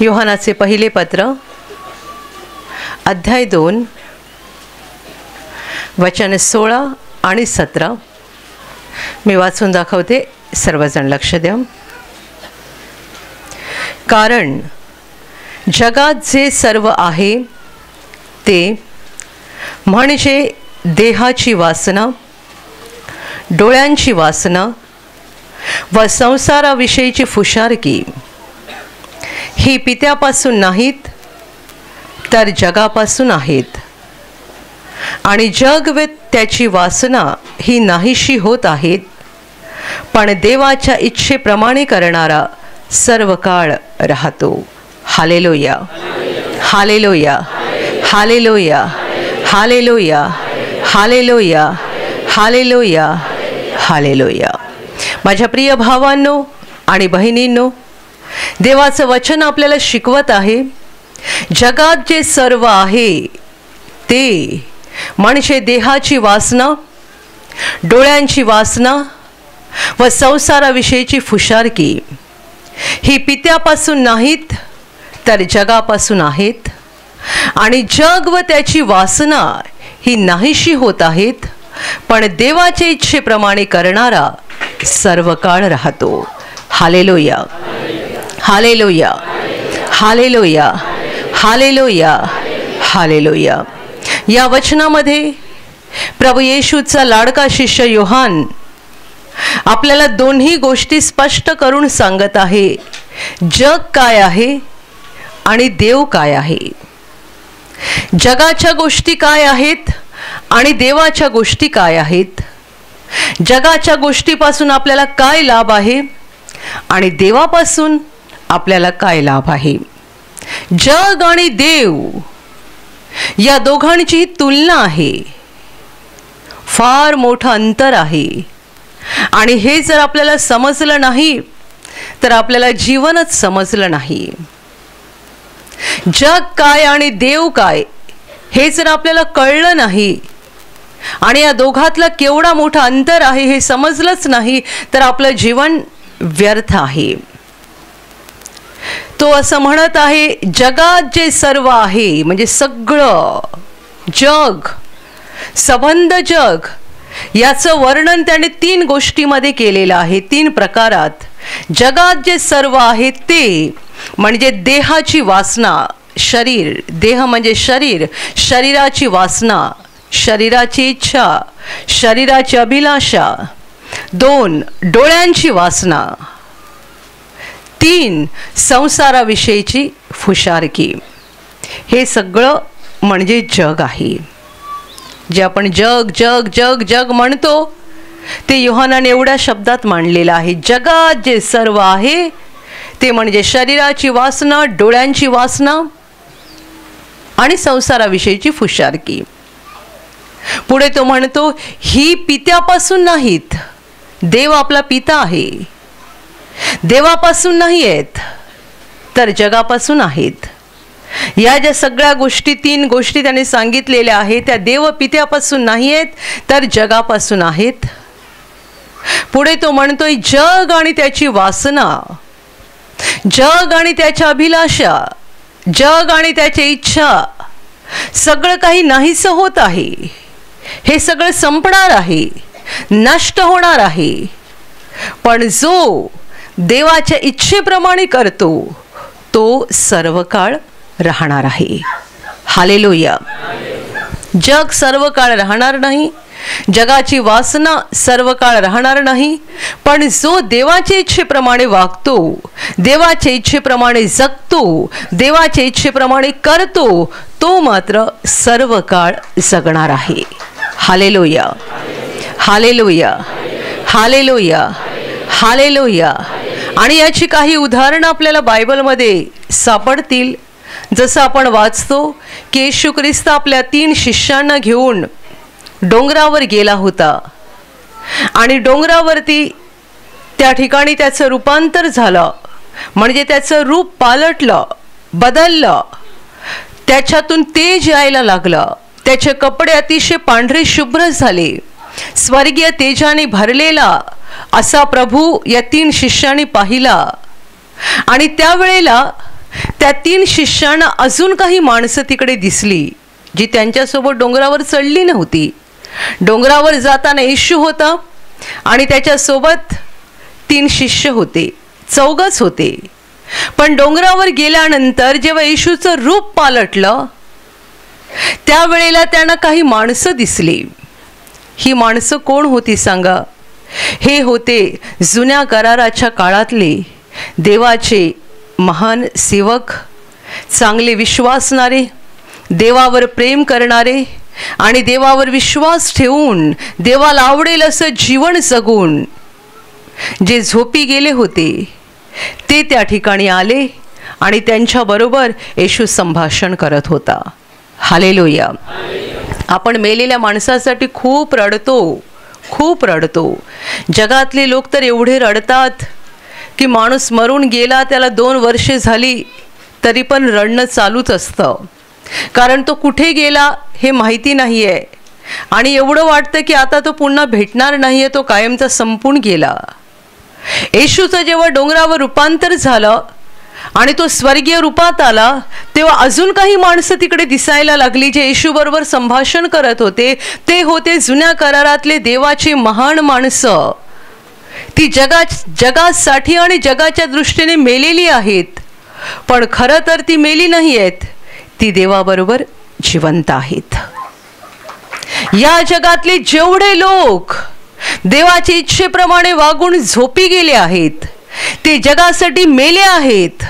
योहानाचे पहिले पत्र अध्याय 2 वचन 16 आणि 17 मी वाचून दाखवते, सर्वजण लक्ष द्या. कारण जगात जे सर्व आहे ते म्हणजे देहाची वासना, डोळ्यांची वासना व संसाराविषयीची फुशारकी ही पित्यापासून नाहीत तर जगापासून आहेत. आणि जग व त्याची वासना ही नाहीशी होत आहेत, पण देवाच्या इच्छेप्रमाणे करणारा सर्व काळ राहतो. Hallelujah, hallelujah, hallelujah, hallelujah, hallelujah, hallelujah, hallelujah. माझ्या प्रिय भावांनो आणि बहिणींनो, देवाचं वचन आपल्याला शिकवत आहे, जगात जे सर्व आहे ते म्हणजे देहाची वासना, डोळ्यांची वासना व संसाराविषयीची फुशारकी ही पित्यापासून नाहीत तर जगापासून आहेत. आणि जग व त्याची वासना ही नाहीशी होत आहेत, पण देवाच्या इच्छेप्रमाणे करणारा सर्व काळ राहतो. Hallelujah, hallelujah, hallelujah, hallelujah, hallelujah. या वचनामध्ये प्रभू येशूचा लाडका शिष्य योहान आपल्याला दोन्ही गोष्टी स्पष्ट करून सांगत आहे, जग काय आहे आणि देव काय आहे. जगाच्या गोष्टी काय आहेत आणि देवाच्या गोष्टी काय आहेत. जगाच्या गोष्टीपासून आपल्याला काय लाभ आहे आणि देवापासून आपल्याला काय लाभ आहे. जग आणि देव या दोघांची तुलना आहे, फार मोठं अंतर आहे. आणि हे जर आपल्याला समजलं नाही तर आपल्याला जीवनच समजलं नाही. जग काय आणि देव काय हे जर आपल्याला कळलं नाही आणि या दोघातलं केवढा मोठा अंतर आहे हे समजलंच नाही तर आपलं जीवन व्यर्थ आहे. तो असं म्हणत आहे, जगात जे सर्व आहे म्हणजे सगळं जग, संबंध जग, याचं वर्णन त्याने 3 गोष्टीमध्ये केलेलं आहे, 3 प्रकारात. जगात जे सर्व आहे ते म्हणजे देहाची वासना, शरीर, देह म्हणजे शरीर, शरीराची वासना, शरीराची इच्छा, शरीराची अभिलाषा. 2 डोळ्यांची वासना. 3 संसाराविषयीची फुशारकी. हे सगळं म्हणजे जग आहे. जे आपण जग जग जग जग म्हणतो ते योहानाने एवढ्या शब्दात मांडलेलं आहे. जगात जे सर्व आहे ते म्हणजे शरीराची वासना, डोळ्यांची वासना आणि संसाराविषयीची फुशारकी. पुढे तो म्हणतो, ही पित्यापासून नाहीत. देव आपला पिता आहे, देवापासून नाही आहेत तर जगापासून आहेत. या ज्या सगळ्या गोष्टी, 3 गोष्टी त्याने सांगितलेल्या आहेत त्या देव पित्यापासून नाही आहेत तर जगापासून आहेत. पुढे तो म्हणतोय, जग आणि त्याची वासना, जग आणि त्याच्या अभिलाषा, जग आणि त्याची इच्छा, सगळं काही नाहीसं होत आहे. हे सगळं संपणार आहे, नष्ट होणार आहे. पण जो देवाच्या इच्छेप्रमाणे करतो तो सर्व काळ राहणार आहे. हालेलुया. जग सर्व काळ राहणार नाही, जगाची वासना सर्व काळ राहणार नाही, पण जो देवाच्या इच्छेप्रमाणे वागतो, देवाच्या इच्छेप्रमाणे जगतो, देवाच्या इच्छेप्रमाणे करतो तो मात्र सर्व काळ जगणार आहे. Hallelujah, hallelujah, hallelujah, hallelujah. आणि याची काही उदाहरणं आपल्याला बायबलमध्ये सापडतील. जसं आपण वाचतो की येशू ख्रिस्त आपल्या 3 शिष्यांना घेऊन डोंगरावर गेला होता आणि डोंगरावरती त्या ठिकाणी त्याचं रूपांतर झालं, म्हणजे त्याचं रूप पालटलं, बदललं. त्याच्यातून तेज यायला लागलं, त्याचे कपडे अतिशय पांढरे शुभ्र झाले. स्वर्गीय तेजाने भरलेला असा प्रभू या 3 शिष्यांनी पाहिला. आणि त्यावेळेला त्या 3 शिष्यांना अजून काही माणसं तिकडे दिसली जी त्यांच्यासोबत डोंगरावर चढली नव्हती. डोंगरावर जाताना येशू होता आणि त्याच्यासोबत 3 शिष्य होते, 4च होते. पण डोंगरावर गेल्यानंतर जेव्हा येशूचं रूप पालटलं त्यावेळेला त्यांना काही माणसं दिसली. ही माणसं कोण होती सांगा? हे होते जुन्या कराराच्या काळातले देवाचे महान सेवक, चांगले विश्वासणारे, देवावर प्रेम करणारे आणि देवावर विश्वास ठेवून देवाला आवडेल असं जीवन जगून जे झोपी गेले होते ते त्या ठिकाणी आले आणि त्यांच्याबरोबर येशू संभाषण करत होता. हालेलुया. आपण मेलेल्या माणसासाठी खूप रडतो. जगातले लोक तर एवढे रडतात की माणूस मरून गेला त्याला 2 वर्षे झाली तरी पण रडणं चालूच असतं, कारण तो कुठे गेला हे माहिती नाही आहे आणि एवढं वाटतं की आता तो पुन्हा भेटणार नाही आहे, तो कायमचा संपून गेला. येशूचं जेव्हा डोंगरावर रूपांतर झालं आणि तो स्वर्गीय रूपात आला तेव्हा अजून काही माणसं तिकडे दिसायला लागली जे येशूबरोबर संभाषण करत होते. ते होते जुन्या करारातले देवाची महान माणसं. ती जगासाठी आणि जगाच्या दृष्टीने मेलेली आहेत, पण खरं तर ती मेली नाही आहेत, ती देवाबरोबर जिवंत आहेत. या जगातले जेवढे लोक देवाच्या इच्छेप्रमाणे वागून झोपी गेले आहेत ते जगासाठी मेले आहेत,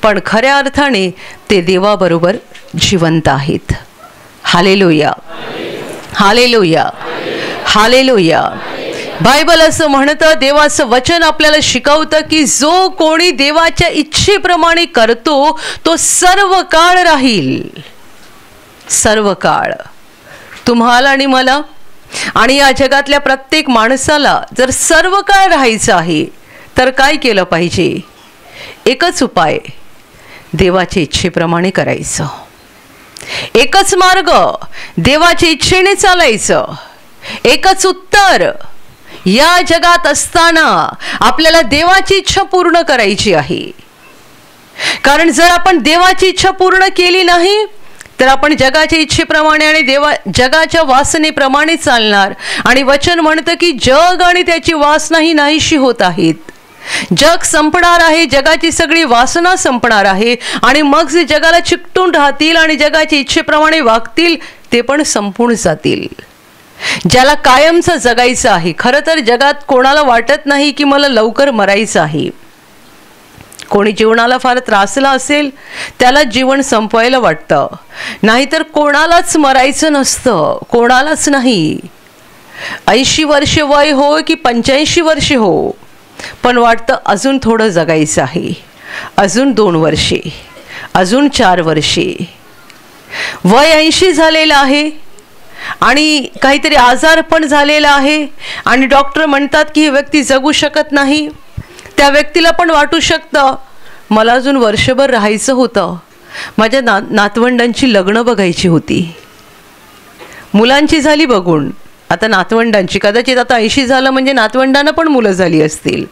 पण खऱ्या अर्थाने ते देवाबरोबर जिवंत आहेत. Hallelujah, hallelujah, hallelujah. बायबल असं म्हणतं, देवाचं वचन आपल्याला शिकवतं की जो कोणी देवाच्या इच्छेप्रमाणे करतो तो सर्व काळ राहील. सर्व काळ. तुम्हाला आणि मला आणि या जगातल्या प्रत्येक माणसाला जर सर्व काळ राहायचं आहे तर काय केलं पाहिजे? एकच उपाय, देवाच्या इच्छेप्रमाणे करायचं. एकच मार्ग, देवाच्या इच्छेने चालायचं. एकच उत्तर, या जगात असताना आपल्याला देवाची इच्छा पूर्ण करायची आहे. कारण जर आपण देवाची इच्छा पूर्ण केली नाही तर आपण जगाच्या इच्छेप्रमाणे आणि जगाच्या वासनेप्रमाणे चालणार. आणि वचन म्हणतं की जग आणि त्याची वासना ही नाहीशी होत आहेत. जग संपणार आहे, जगाची सगळी वासना संपणार आहे आणि मग जे जगाला चिकटून राहतील आणि जगाच्या इच्छेप्रमाणे वागतील ते पण संपून जातील. ज्याला कायमचं जगायचं आहे, खरं तर जगात कोणाला वाटत नाही की मला लवकर मरायचं आहे. कोणी जीवनाला फार त्रासला असेल त्याला जीवन संपवायला वाटतं, नाहीतर कोणालाच मरायचं नसतं, कोणालाच नाही. 80 वर्षे वय हो की 85 वर्षे हो, पण वाटतं अजून थोडं जगायचं आहे, अजून 2 वर्षे, अजून 4 वर्षे. वय 80 झालेलं आहे आणि काहीतरी आजार पण झालेला आहे आणि डॉक्टर म्हणतात की ही व्यक्ती जगू शकत नाही. त्या व्यक्तीला पण वाटू शकतं मला अजून वर्षभर राहायचं होतं, माझ्या नातवंडांची लग्न बघायची होती. मुलांची झाली बघून, आता नातवंडांची, कदाचित आता 80 झालं म्हणजे नातवंडांना पण मुलं झाली असतील,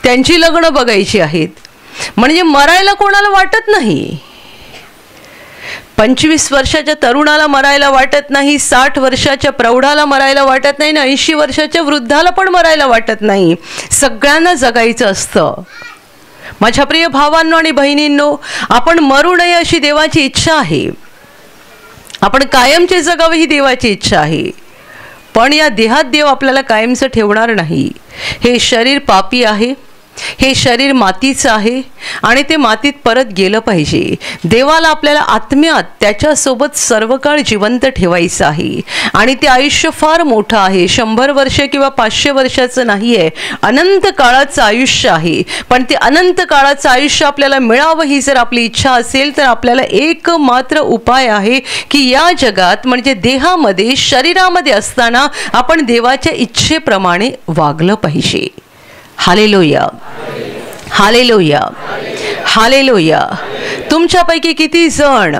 त्यांची लग्न बघायची आहेत. म्हणजे मरायला कोणाला वाटत नाही. 25 वर्षाच्या तरुणाला मरायला वाटत नाही, 60 वर्षाच्या प्रौढाला मरायला वाटत नाही, 80 वर्षाच्या वृद्धाला पण मरायला वाटत नाही. सगळ्यांना जगायचं असतं. माझ्या प्रिय भावांनो आणि बहिणींनो, आपण मरू नये अशी देवाची इच्छा आहे. आपण कायमचे जगावे ही देवाची इच्छा आहे. पण या देहात देव आपल्याला कायमचं ठेवणार नाही. हे शरीर पापी आहे, हे शरीर मातीचं आहे आणि ते मातीत परत गेलं पाहिजे. देवाला आपल्याला आत्म्यात त्याच्यासोबत सर्व काळ जिवंत ठेवायचं आहे आणि ते आयुष्य फार मोठं आहे. 100 वर्ष किंवा 500 वर्षाचं नाही आहे, अनंत काळाचं आयुष्य आहे. पण ते अनंत काळाचं आयुष्य आपल्याला मिळावं ही जर आपली इच्छा असेल तर आपल्याला एक मात्र उपाय आहे की या जगात म्हणजे देहामध्ये, शरीरामध्ये असताना आपण देवाच्या इच्छेप्रमाणे वागलं पाहिजे. Hallelujah, hallelujah, hallelujah. तुमच्यापैकी किती जण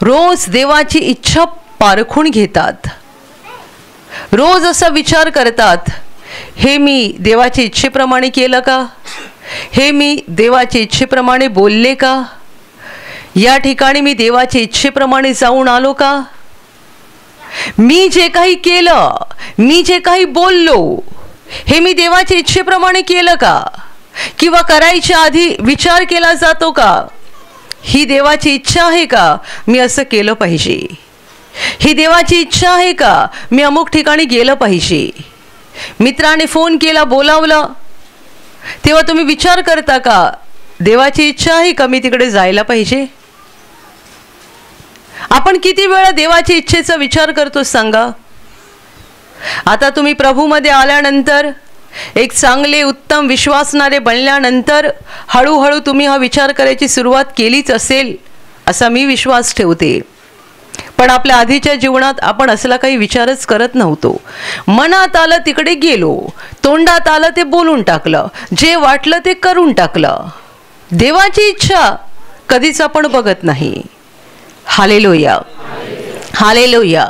रोज देवाची इच्छा पारखून घेतात? रोज असा विचार करतात, हे मी देवाच्या इच्छेप्रमाणे केलं का? हे मी देवाच्या इच्छेप्रमाणे बोलले का? या ठिकाणी मी देवाच्या इच्छेप्रमाणे जाऊन आलो का? मी जे काही केलं, मी जे काही बोललो, हे मी देवाच्या इच्छेप्रमाणे केलं का? किंवा करायच्या आधी विचार केला जातो का? ही देवाची इच्छा आहे का मी असं केलं पाहिजे? ही देवाची इच्छा आहे का मी अमुक ठिकाणी गेलं पाहिजे? मित्राने फोन केला, बोलावलं, तेव्हा तुम्ही विचार करता का देवाची इच्छा आहे का मी तिकडे जायला पाहिजे? आपण किती वेळा देवाच्या इच्छेचा विचार करतो सांगा? आता तुम्ही प्रभूमध्ये आल्यानंतर, एक चांगले उत्तम विश्वासणारे बनल्यानंतर हळूहळू तुम्ही हा विचार करायची सुरुवात केलीच असेल असा मी विश्वास ठेवते. पण आपल्या आधीच्या जीवनात आपण असला काही विचारच करत नव्हतो. मनात आलं तिकडे गेलो, तोंडात आलं ते बोलून टाकलं, जे वाटलं ते करून टाकलं. देवाची इच्छा कधीच आपण बघत नाही. Hallelujah, hallelujah.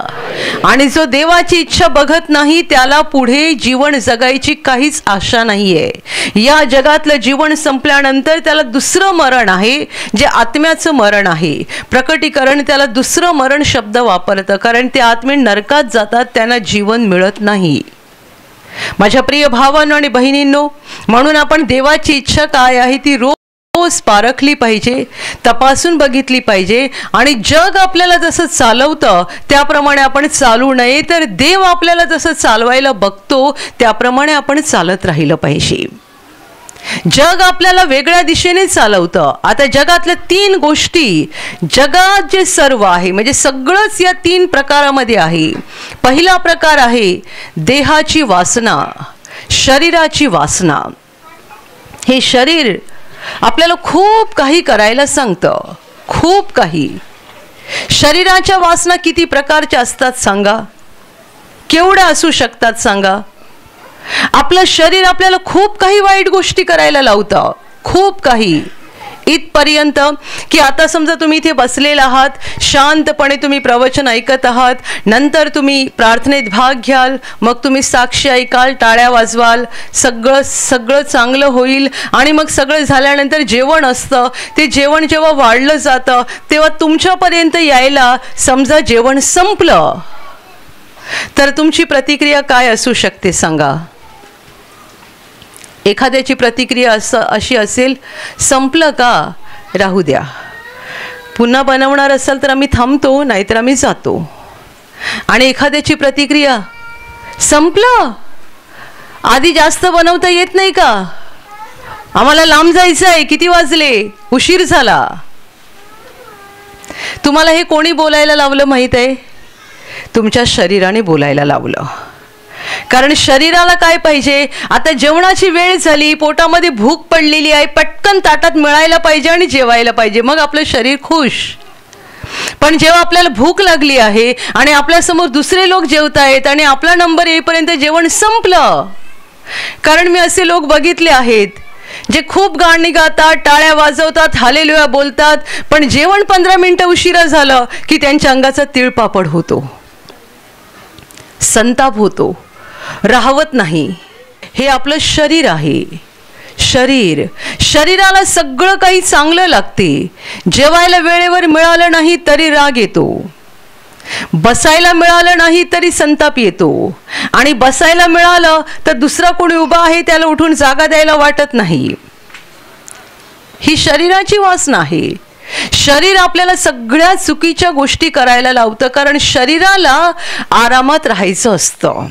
आणि जो देवाची इच्छा बघत नाही त्याला पुढे जीवन जगायची काहीच आशा नाहीये. या जगातलं जीवन संपल्यानंतर त्याला दुसरं मरण आहे, जे आत्म्याचं मरण आहे. प्रकटीकरण त्याला दुसरं मरण शब्द वापरतं, कारण ते आत्मे नरकात जातात, त्यांना जीवन मिळत नाही. माझ्या प्रिय भावांनो आणि बहिणींनो, म्हणून आपण देवाची इच्छा काय आहे ती रोज पारखली पाहिजे, तपासून बघितली पाहिजे. आणि जग आपल्याला जसं चालवतं त्याप्रमाणे आपण चालू नये, तर देव आपल्याला जसं चालवायला बघतो त्याप्रमाणे आपण चालत राहिलं पाहिजे. जग आपल्याला वेगळ्या दिशेने चालवतं. आता जगातल्या 3 गोष्टी, जगात जे सर्व आहे म्हणजे सगळंच या 3 प्रकारामध्ये आहे. पहिला प्रकार आहे देहाची वासना, शरीराची वासना. हे शरीर आपल्याला खूप काही करायला सांगतं, खूप काही. शरीराच्या वासना किती प्रकारच्या असतात सांगा? केवढ्या असू शकतात सांगा? आपलं शरीर आपल्याला खूप काही वाईट गोष्टी करायला लावतं, खूप काही. इथपर्यंत की आता समजा तुम्ही इथे बसलेला आहात, शांतपणे तुम्ही प्रवचन ऐकत आहात, नंतर तुम्ही प्रार्थनेत भाग घ्याल, मग तुम्ही साक्षी ऐकाल, टाळ्या वाजवाल, सगळं चांगलं होईल. आणि मग सगळं झाल्यानंतर जेवण असतं, ते जेवण जेव्हा वाढलं जातं तेव्हा तुमच्यापर्यंत यायला समजा जेवण संपलं, तर तुमची प्रतिक्रिया काय असू शकते सांगा? एखाद्याची प्रतिक्रिया अशी असेल, संपलं का, राहू द्या, पुन्हा बनवणार असेल तर आम्ही थांबतो, नाहीतर आम्ही जातो. आणि एखाद्याची प्रतिक्रिया, संपलं, आधी जास्त बनवता येत नाही का, आम्हाला लांब जायचं आहे, किती वाजले, उशीर झाला. तुम्हाला हे कोणी बोलायला लावलं माहीत आहे? तुमच्या शरीराने बोलायला लावलं. कारण शरीराला काय पाहिजे? आता जेवणाची वेळ झाली, पोटामध्ये भूक पडलेली आहे, पटकन ताटात मिळायला पाहिजे आणि जेवायला पाहिजे, मग आपलं शरीर खुश. पण जेव्हा आपल्याला भूक लागली आहे आणि आपल्यासमोर दुसरे लोक जेवत आहेत आणि आपला नंबर येईपर्यंत जेवण संपलं. कारण मी असे लोक बघितले आहेत जे खूप गाणी गातात, टाळ्या वाजवतात, हालेलुया बोलतात, पण जेवण 15 मिनिटं उशिरा झालं की त्यांच्या अंगाचा तिळपापड होतो, संताप होतो, राहवत नाही. हे आपलं शरीर आहे. शरीराला सगळं काही चांगलं लागते. जेवायला वेळेवर मिळालं नाही तरी राग येतो, बसायला मिळालं नाही तरी संताप येतो, आणि बसायला मिळालं तर दुसरा कोणी उभा आहे त्याला उठून जागा द्यायला वाटत नाही. ही शरीराची वासना आहे. शरीर आपल्याला सगळ्या चुकीच्या गोष्टी करायला लावतं, कारण शरीराला आरामात राहायचं असतं,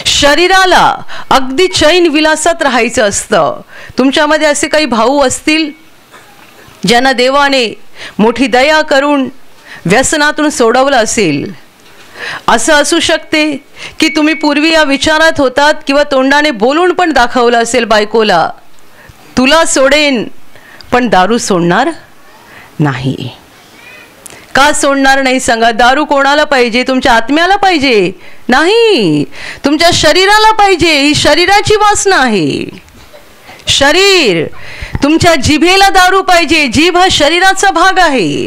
शरीराला अगदी चैन विलासात राहायचं असतं. तुमच्यामध्ये असे काही भाऊ असतील ज्यांना देवाने मोठी दया करून व्यसनातून सोडवलं असेल. असं असू शकते की तुम्ही पूर्वी या विचारात होतात किंवा तोंडाने बोलून पण दाखवलं असेल बायकोला, तुला सोडेन पण दारू सोडणार नाही. का सोडणार नाही सांगा? दारू कोणाला पाहिजे? तुमच्या आत्म्याला पाहिजे नाही, तुमच्या शरीराला पाहिजे. ही शरीराची वासना आहे. शरीर, तुमच्या जिभेला दारू पाहिजे. जीभ हा शरीराचा भाग आहे.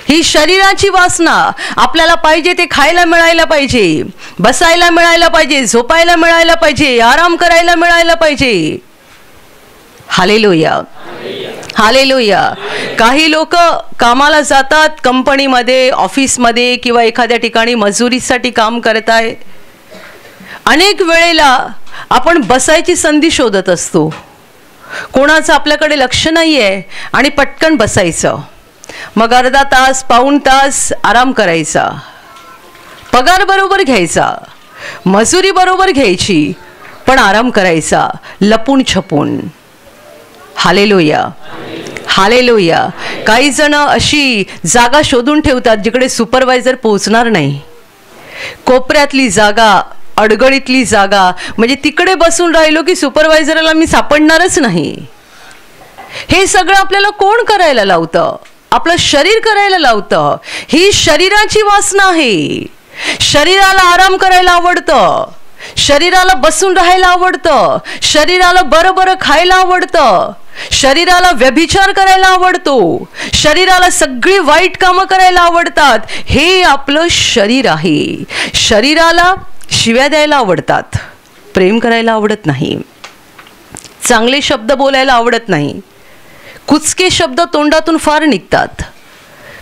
ही शरीराची वासना. आपल्याला पाहिजे ते खायला मिळायला पाहिजे, बसायला मिळायला पाहिजे, झोपायला मिळायला पाहिजे, आराम करायला मिळायला पाहिजे. Hallelujah, hallelujah. काही लोक कामाला जातात, कंपनीमध्ये, ऑफिसमध्ये किंवा एखाद्या ठिकाणी मजुरीसाठी काम करत आहे. अनेक वेळेला आपण बसायची संधी शोधत असतो. कोणाचं आपल्याकडे लक्ष नाही आहे आणि पटकन बसायचं. मग अर्धा तास, पाऊण तास आराम करायचा. पगार बरोबर घ्यायचा, मजुरी बरोबर घ्यायची, पण आराम करायचा लपून छपून. Hallelujah, hallelujah. काही जण अशी जागा शोधून ठेवतात जिकडे सुपरवायझर पोहोचणार नाही. कोपऱ्यातली जागा, अडगळीतली जागा, म्हणजे तिकडे बसून राहिलो की सुपरवायझरला मी सापडणारच नाही. हे सगळं आपल्याला कोण करायला लावतं? आपलं शरीर करायला लावतं. ही शरीराची वासना आहे. शरीराला आराम करायला आवडतं, शरीराला बसून राहायला आवडतं, शरीराला बरं बरं खायला आवडतं, शरीराला व्यभिचार करायला आवडतो, शरीराला सगळी वाईट कामं करायला आवडतात. हे आपलं शरीर आहे. शरीराला शिव्या द्यायला आवडतात, प्रेम करायला आवडत नाही, चांगले शब्द बोलायला आवडत नाही. कुचके शब्द तोंडातून फार निघतात.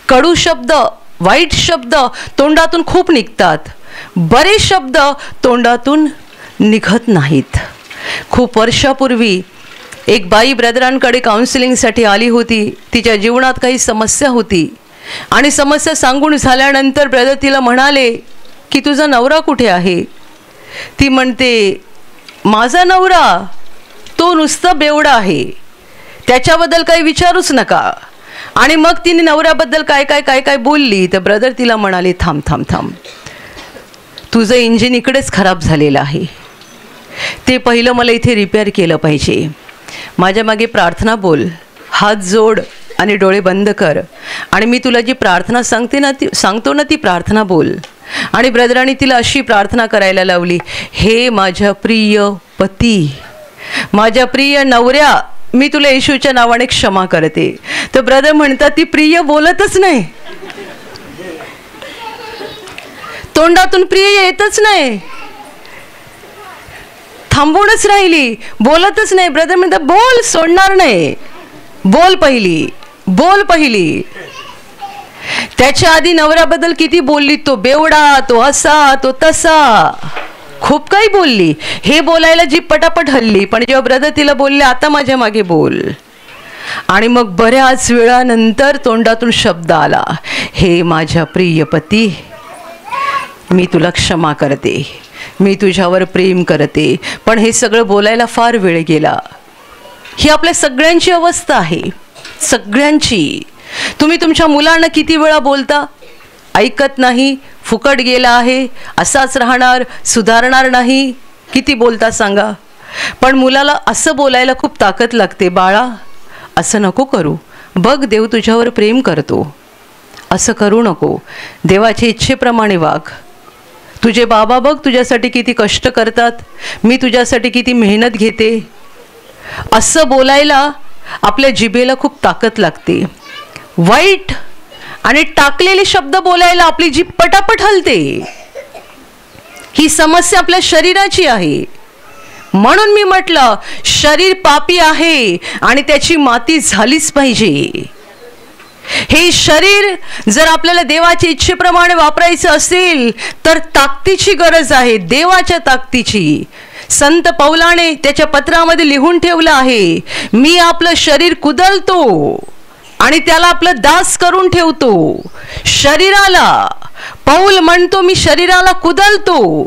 कडू शब्द, वाईट शब्द तोंडातून खूप निघतात. बरेच शब्द तोंडातून निघत नाहीत. खूप वर्षापूर्वी एक बाई ब्रदरांकडे काउन्सिलिंगसाठी आली होती. तिच्या जीवनात काही समस्या होती आणि समस्या सांगून झाल्यानंतर ब्रदर तिला म्हणाले की तुझा नवरा कुठे आहे? ती म्हणते माझा नवरा तो नुसता बेवडा आहे, त्याच्याबद्दल काही विचारूच नका. आणि मग तिने नवऱ्याबद्दल काय काय काय काय बोलली. तर ब्रदर तिला म्हणाले थांब थांब थांब, तुझं इंजिन इकडेच खराब झालेलं आहे, ते पहिलं मला इथे रिपेअर केलं पाहिजे. माझ्या मागे प्रार्थना बोल, हात जोड आणि डोळे बंद कर आणि मी तुला जी प्रार्थना सांगतो ना ती प्रार्थना बोल. आणि ब्रदरांनी तिला अशी प्रार्थना करायला लावली, हे माझ्या प्रिय पती, माझ्या प्रिय नवऱ्या, मी तुला येशूच्या नावाने क्षमा करते. तर ब्रदर म्हणतात ती प्रिय बोलतच नाही, तोंडातून प्रिय येतच नाही, थांबूनच राहिली, बोलतच नाही. ब्रदर म्हणतात बोल, सोडणार नाही, बोल पहिली, बोल पहिली. त्याच्या आधी नवऱ्याबद्दल किती बोलली, तो बेवडा, तो असा, तो तसा, खूप काही बोलली. हे बोलायला जी पटापट हल्ली. पण जेव्हा ब्रदर तिला बोलले आता माझ्या मागे बोल, आणि मग बऱ्याच वेळानंतर तोंडातून शब्द आला, हे माझ्या प्रिय पती, मी तुला क्षमा करते, मी तुझ्यावर प्रेम करते. पण हे सगळं बोलायला फार वेळ गेला. ही आपल्या सगळ्यांची अवस्था आहे, सगळ्यांची. तुम्ही तुमच्या मुलांना किती वेळा बोलता, ऐकत नाही, फुकट गेला आहे, असाच राहणार, सुधारणार नाही, किती बोलता सांगा. पण मुलाला असं बोलायला खूप ताकद लागते, बाळा असं नको करू, बघ देव तुझ्यावर प्रेम करतो, असं करू नको, देवाच्या इच्छेप्रमाणे वाग. तुझे बाबा बघ तुझ्यासाठी किती कष्ट करतात, मी तुझ्यासाठी किती मेहनत घेते. असं बोलायला आपल्या जिभेला खूप ताकद लागते. वाईट आणि टाकलेले शब्द बोलायला आपली जीभ पटापट हलते. ही समस्या आपल्या शरीराची आहे. म्हणून मी म्हटलं शरीर पापी आहे आणि त्याची माती झालीच पाहिजे. हे शरीर जर आपल्याला देवाच्या इच्छेप्रमाणे वापरायचं असेल तर ताकदीची गरज आहे, देवाच्या ताकदीची. संत पौलाने त्याच्या पत्रामध्ये लिहून ठेवलं आहे, मी आपलं शरीर कुदलतो आणि त्याला आपलं दास करून ठेवतो. शरीराला पौल म्हणतो मी शरीराला कुदलतो,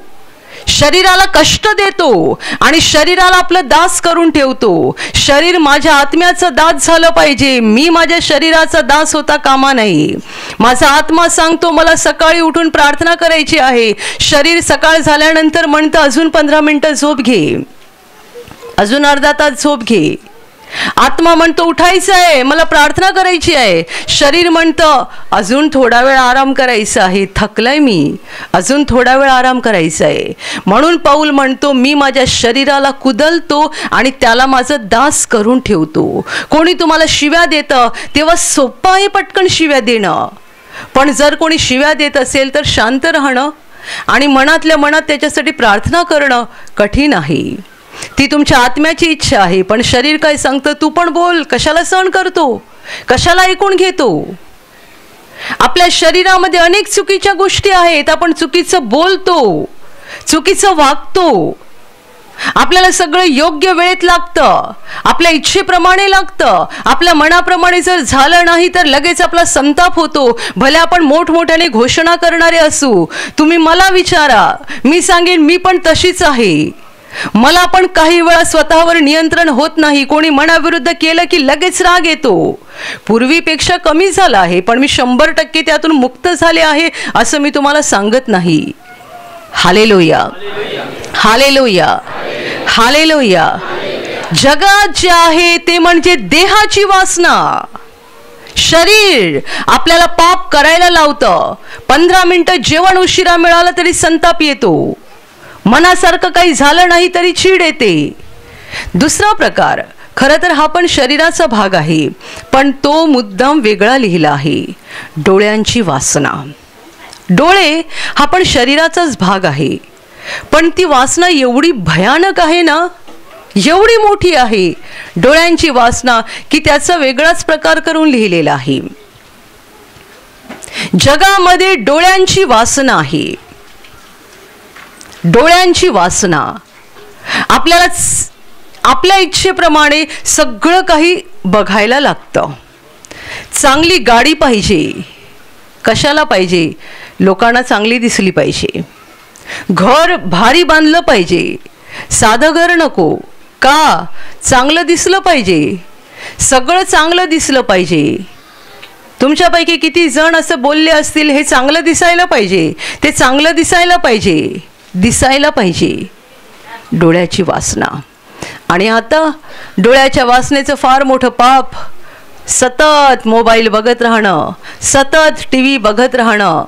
शरीराला कष्ट देतो आणि शरीराला आपलं दास करून ठेवतो. शरीर माझ्या आत्म्याचं दास झालं पाहिजे, मी माझ्या शरीराचा दास होता कामा नाही. माझा आत्मा सांगतो मला सकाळी उठून प्रार्थना करायची आहे, शरीर सकाळ झाल्यानंतर म्हणतं अजून 15 मिनिटं झोप घे, अजून अर्धा तास झोप घे. आत्मा म्हणतो उठायचं आहे, मला प्रार्थना करायची आहे. शरीर म्हणतं अजून थोडा वेळ आराम करायचा आहे, थकलाय मी, अजून थोडा वेळ आराम करायचा आहे. म्हणून पौल म्हणतो मी माझ्या शरीराला कुदलतो आणि त्याला माझं दास करून ठेवतो. कोणी तुम्हाला शिव्या देतं तेव्हा सोपं आहे पटकन शिव्या देणं, पण जर कोणी शिव्या देत असेल तर शांत राहणं आणि मनातल्या मनात त्याच्यासाठी प्रार्थना करणं कठीण आहे. ती तुमच्या आत्म्याची इच्छा आहे. पण शरीर काय सांगतं, तू पण बोल. कशाला सहन करतो, कशाला ऐकून घेतो? आपल्या शरीरामध्ये अनेक चुकीच्या गोष्टी आहेत. आपण चुकीचं बोलतो, चुकीचं वागतो. आपल्याला सगळं योग्य वेळेत लागतं, आपल्या इच्छेप्रमाणे लागतं. आपल्या मनाप्रमाणे जर झालं नाही तर लगेच आपला संताप होतो. भले आपण मोठमोठ्याने घोषणा करणारे असू. तुम्ही मला विचारा, मी सांगेन मी पण तशीच आहे. मला पण काही वेळा स्वतःवर नियंत्रण होत नाही. कोणी मनाविरुद्ध केलं की लगेच राग येतो. पूर्वीपेक्षा कमी झाला आहे, पण मी 100% त्यातून मुक्त झाले आहे असं मी तुम्हाला सांगत नाही. Hallelujah, hallelujah, hallelujah. जगात जे आहे ते म्हणजे देहाची वासना. शरीर आपल्याला पाप करायला लावतं. 15 मिनिटं जेवण उशिरा मिळालं तरी संताप येतो. मनासारखं काही झालं नाही तरी चीड येते. दुसरा प्रकार, खरं तर हा पण शरीराचा भाग आहे, पण तो मुद्दाम वेगळा लिहिला आहे. डोळ्यांची वासना. डोळे हा पण शरीराचाच भाग आहे, पण ती वासना एवढी भयानक आहे ना, एवढी मोठी आहे डोळ्यांची वासना, की त्याचा वेगळाच प्रकार करून लिहिलेला आहे. जगामध्ये डोळ्यांची वासना आहे. डोळ्यांची वासना. आपल्याला आपल्या इच्छेप्रमाणे सगळं काही बघायला लागतं. चांगली गाडी पाहिजे. कशाला पाहिजे? लोकांना चांगली दिसली पाहिजे. घर भारी बांधलं पाहिजे. साधं घर नको. का? चांगलं दिसलं पाहिजे. सगळं चांगलं दिसलं पाहिजे. तुमच्यापैकी किती जण असं बोलले असतील, हे चांगलं दिसायला पाहिजे, ते चांगलं दिसायला पाहिजे, दिसायला पाहिजे. डोळ्याची वासना. आणि आता डोळ्याच्या वासनेचं फार मोठं पाप. सतत मोबाईल बघत राहणं, सतत TV बघत राहणं.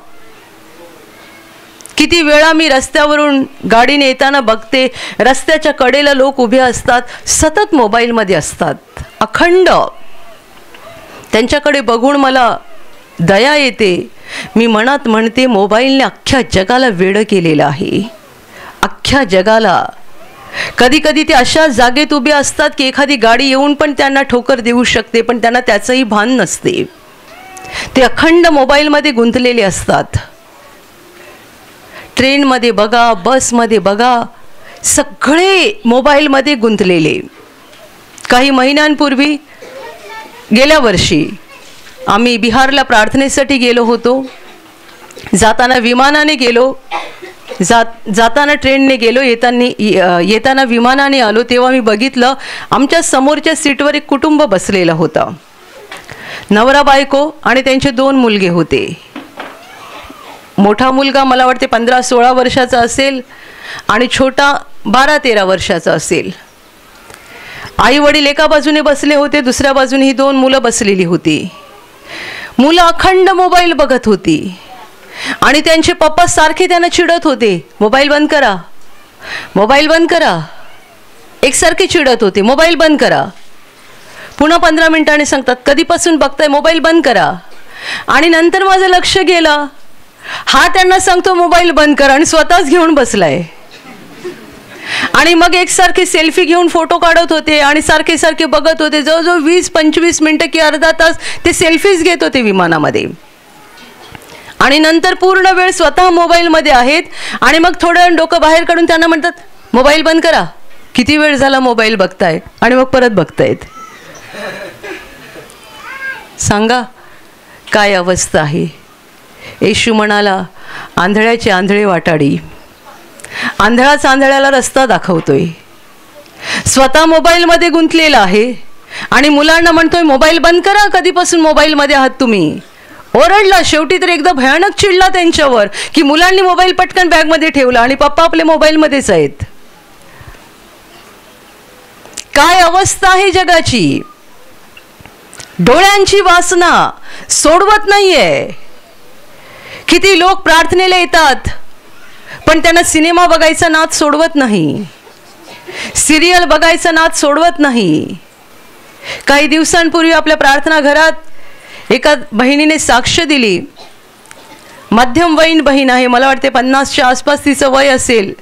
किती वेळा मी रस्त्यावरून गाडीने येताना बघते, रस्त्याच्या कडेला लोक उभे असतात, सतत मोबाईलमध्ये असतात, अखंड. त्यांच्याकडे बघून मला दया येते. मी मनात म्हणते, मोबाईलने अख्ख्या जगाला वेडं केलेलं आहे. अख्ख्या जगाला. कधी कधी ते अशा जागेत उभे असतात की एखादी गाडी येऊन पण त्यांना ठोकर देऊ शकते, पण त्यांना त्याचंही भान नसते. ते अखंड मोबाईलमध्ये गुंतलेले असतात. ट्रेनमध्ये बघा, बसमध्ये बघा, सगळे मोबाईलमध्ये गुंतलेले. काही महिन्यांपूर्वी, गेल्या वर्षी आम्ही बिहारला प्रार्थनेसाठी गेलो होतो. जाताना विमानाने गेलो, जाताना ट्रेनने गेलो, येताना विमानाने आलो. तेव्हा मी बघितलं, आमच्या समोरच्या सीटवर एक कुटुंब बसलेलं होतं. नवरा बायको आणि त्यांचे 2 मुलगे होते. मोठा मुलगा मला वाटते 15-16 वर्षाचा असेल आणि छोटा 12-13 वर्षाचा असेल. आई वडील एका बाजूने बसले होते, दुसऱ्या बाजूने ही 2 मुलं बसलेली होती. मुलं अखंड मोबाईल बघत होती आणि त्यांचे पप्पा सारखे त्यांना चिडत होते, मोबाईल बंद करा, मोबाईल बंद करा. एकसारखे चिडत होते, मोबाईल बंद करा. पुन्हा 15 मिनिटांनी सांगतात, कधीपासून बघताय, मोबाईल बंद करा. आणि नंतर माझं लक्ष गेलं, हा त्यांना सांगतो मोबाईल बंद करा आणि स्वतःच घेऊन बसलाय. आणि मग एकसारखे सेल्फी घेऊन फोटो काढत होते आणि सारखे सारखे बघत होते. जवळजवळ 20-25 मिनिटं की अर्धा तास ते सेल्फीज घेत होते विमानामध्ये. आणि नंतर पूर्ण वेळ स्वतः मोबाईलमध्ये आहेत. आणि मग थोडं डोकं बाहेर काढून त्यांना म्हणतात, मोबाईल बंद करा. किती वेळ झाला मोबाईल बघताय आणि मग परत बघतायत. सांगा काय अवस्था आहे. येशू म्हणाला, आंधळ्याचे आंधळे वाटाडी. आंधळाच आंधळ्याला रस्ता दाखवतोय. स्वतः मोबाईलमध्ये गुंतलेला आहे आणि मुलांना म्हणतोय, मोबाईल बंद करा, कधीपासून मोबाईलमध्ये आहात तुम्ही. ओरडला. शेवटी तर एकदा भयानक चिडला त्यांच्यावर की मुलांनी मोबाईल पटकन बॅगमध्ये ठेवला आणि पप्पा आपले मोबाईलमध्येच आहेत. काय अवस्था आहे जगाची. डोळ्यांची वासना सोडवत नाहीये. किती लोक प्रार्थनेला येतात, पण त्यांना सिनेमा बघायचा नाद सोडवत नाही, सिरियल बघायचा नाद सोडवत नाही. काही दिवसांपूर्वी आपल्या प्रार्थना घरात एका बहिणीने साक्ष दिली. मध्यमवयीन बहीण आहे, मला वाटते 50च्या आसपास तिचं वय असेल.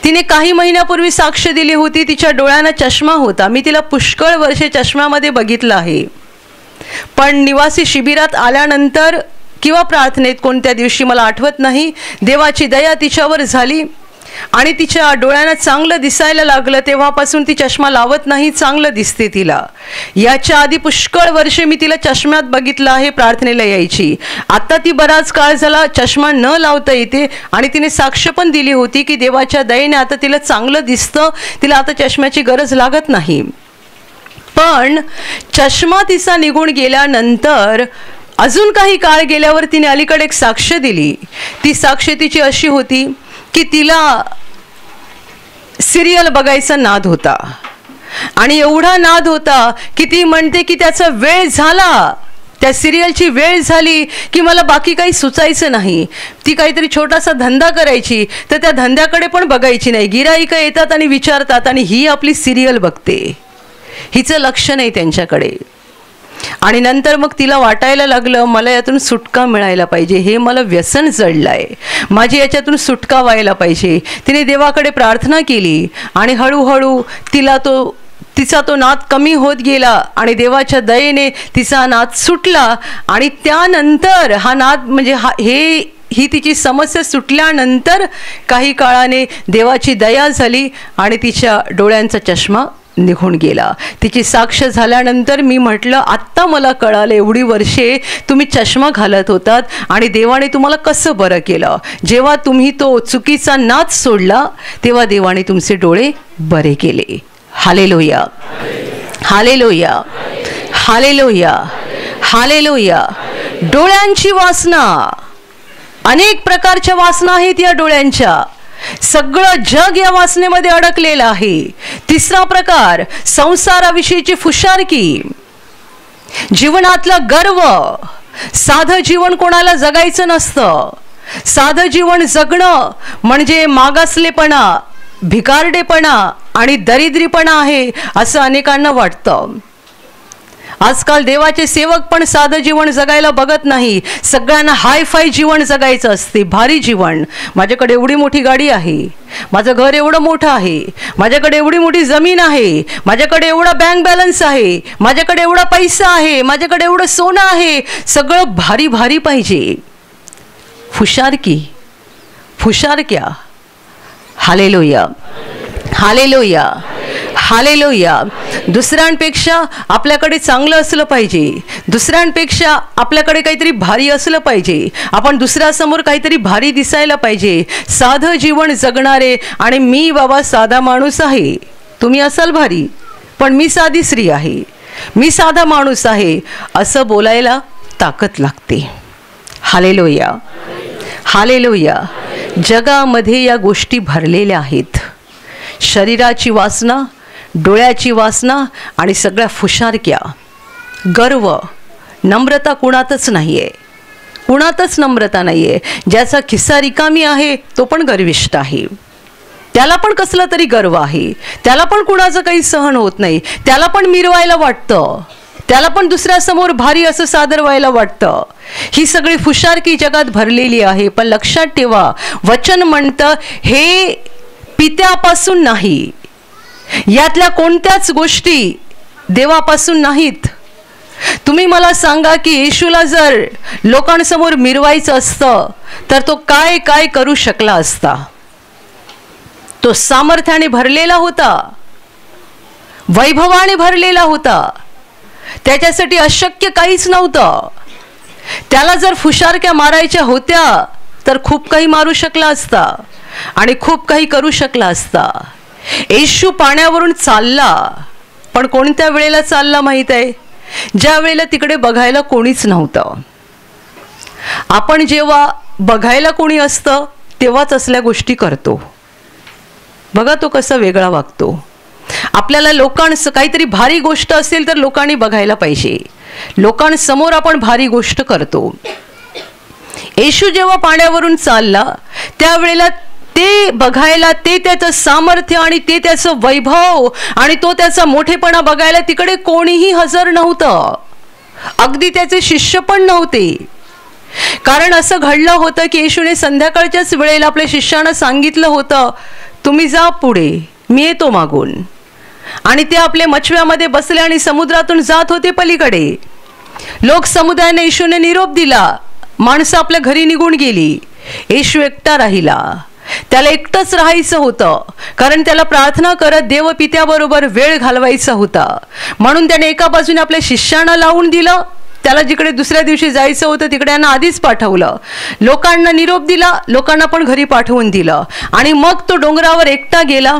तिने काही महिन्यापूर्वी साक्ष दिली होती, तिच्या डोळ्यांना चष्मा होता. मी तिला पुष्कळ वर्षे चष्म्यामध्ये बघितलं आहे. पण निवासी शिबिरात आल्यानंतर किंवा प्रार्थनेत कोणत्या दिवशी मला आठवत नाही, देवाची दया तिच्यावर झाली आणि तिच्या डोळ्यांना चांगलं दिसायला लागलं. तेव्हापासून ती चष्मा लावत नाही, चांगलं दिसते तिला. याच्या आधी पुष्कळ वर्षे मी तिला चष्म्यात बघितलं आहे, प्रार्थनेला यायची. आता ती बराच काळ झाला चष्मा न लावता येते आणि तिने साक्ष पण दिली होती की देवाच्या दयेने आता तिला चांगलं दिसतं, तिला आता चष्म्याची गरज लागत नाही. पण चष्मा तिचा निघून गेल्यानंतर अजून काही काळ गेल्यावर तिने अलीकडे एक साक्ष दिली. ती साक्ष तिची अशी होती की तिला सिरियल बघायचा नाद होता आणि एवढा नाद होता की ती म्हणते की त्याचा वेळ झाला, त्या सिरियलची वेळ झाली की मला बाकी काही सुचायचं नाही. ती काहीतरी छोटासा धंदा करायची तर त्या धंद्याकडे पण बघायची नाही. गिराईक येतात आणि विचारतात आणि ही आपली सिरियल बघते, हिचं लक्ष नाही त्यांच्याकडे. आणि नंतर मग तिला वाटायला लागलं मला यातून सुटका मिळायला पाहिजे, हे मला व्यसन जडलं आहे, माझी याच्यातून सुटका व्हायला पाहिजे. तिने देवाकडे प्रार्थना केली आणि हळूहळू तिचा तो नाद कमी होत गेला आणि देवाच्या दयेने तिचा नाद सुटला. आणि त्यानंतर हा नाद म्हणजे ही तिची समस्या सुटल्यानंतर काही काळाने देवाची दया झाली आणि तिच्या डोळ्यांचा चष्मा निघून गेला. तिची साक्ष झाल्यानंतर मी म्हटलं आत्ता मला कळालं, एवढी वर्षे तुम्ही चष्मा घालत होतात आणि देवाने तुम्हाला कसं बरं केलं. जेव्हा तुम्ही तो चुकीचा नाद सोडला तेव्हा देवाने तुमचे डोळे बरे केले. Hallelujah, hallelujah, hallelujah, hallelujah. डोळ्यांची वासना, अनेक प्रकारच्या वासना आहेत या डोळ्यांच्या. सगळं जग या वासनेमध्ये अडकलेलं आहे. तिसरा प्रकार संसाराविषयीची फुशारकी, जीवनातला गर्व. साधं जीवन कोणाला जगायचं नसतं. साधं जीवन जगणं म्हणजे मागासलेपणा, भिकारडेपणा आणि दरिद्रीपणा आहे असं अनेकांना वाटतं. आजकाल देवाचे सेवक पण साधं जीवन जगायला बघत नाही. सगळ्यांना हाय फाय जीवन जगायचं असते, भारी जीवन. माझ्याकडे एवढी मोठी गाडी आहे, माझं घर एवढं मोठं आहे, माझ्याकडे एवढी मोठी जमीन आहे, माझ्याकडे एवढा बँक बॅलन्स आहे, माझ्याकडे एवढा पैसा आहे, माझ्याकडे एवढं सोनं आहे, सगळं भारी भारी पाहिजे. फुशारकी, फुशारक्या. Hallelujah, hallelujah, hallelujah. दुसऱ्यांपेक्षा आपल्याकडे चांगलं असलं पाहिजे, दुसऱ्यांपेक्षा आपल्याकडे काहीतरी भारी असलं पाहिजे, आपण दुसऱ्यासमोर काहीतरी भारी दिसायला पाहिजे. साधं जीवन जगणारे आणि मी बाबा साधा माणूस आहे, तुम्ही असाल भारी पण मी साधी स्त्री आहे, मी साधा माणूस आहे असं बोलायला ताकद लागते. Hallelujah, hallelujah. जगामध्ये या गोष्टी भरलेल्या आहेत. शरीराची वासना, डोळ्याची वासना आणि सगळ्या फुशारक्या. गर्व, नम्रता कुणातच नाही आहे, कुणातच नम्रता नाही आहे. ज्याचा खिस्सा रिकामी आहे तो पण गर्विष्ठ आहे, त्याला पण कसला तरी गर्व आहे, त्याला पण कुणाचं काही सहन होत नाही, त्याला पण मिरवायला वाटतं, त्याला पण दुसऱ्यासमोर भारी असं सादर व्हायला वाटतं. ही सगळी फुशारकी जगात भरलेली आहे. पण लक्षात ठेवा, वचन म्हणतं हे पित्यापासून नाही, यातल्या कोणत्याच गोष्टी देवापासून नाहीत. तुम्ही मला सांगा की येशूला जर लोकांसमोर मिरवायचं असतं तर तो काय काय करू शकला असता. तो सामर्थ्याने भरलेला होता, वैभवाने भरलेला होता, त्याच्यासाठी अशक्य काहीच नव्हतं. त्याला जर फुशारक्या मारायच्या होत्या तर खूप काही मारू शकला असता आणि खूप काही करू शकला असता. येशू पाण्यावरून चालला, पण कोणत्या वेळेला चालला माहीत आहे? ज्या वेळेला तिकडे बघायला कोणीच नव्हतं. आपण जेव्हा बघायला कोणी असतं तेव्हाच असल्या गोष्टी करतो. बघा तो कसा वेगळा वागतो. आपल्याला लोकांचं काहीतरी भारी गोष्ट असेल तर लोकांनी बघायला पाहिजे, लोकांसमोर आपण भारी गोष्ट करतो. येशू जेव्हा पाण्यावरून चालला त्यावेळेला ते बघायला, ते त्याचं सामर्थ्य आणि ते त्याचं वैभव आणि तो त्याचा मोठेपणा बघायला तिकडे कोणीही हजर नव्हतं. अगदी त्याचे शिष्य पण नव्हते. कारण असं घडलं होतं की येशूने संध्याकाळच्याच वेळेला आपल्या शिष्यांना सांगितलं होतं तुम्ही जा पुढे, मी येतो मागून. आणि ते आपले मछव्यामध्ये बसले आणि समुद्रातून जात होते पलीकडे. लोक समुदायाने येशूने निरोप दिला. माणसं आपल्या घरी निघून गेली. येशू एकटा राहिला. त्याला एकटंच राहायचं होतं, कारण त्याला प्रार्थना करत देवपित्याबरोबर वेळ घालवायचा होता. म्हणून त्याने एका बाजूने आपल्या शिष्यांना लावून दिलं. त्याला जिकडे दुसऱ्या दिवशी जायचं होतं तिकडे यांना आधीच पाठवलं. लोकांना निरोप दिला, लोकांना पण घरी पाठवून दिलं. आणि मग तो डोंगरावर एकटा गेला.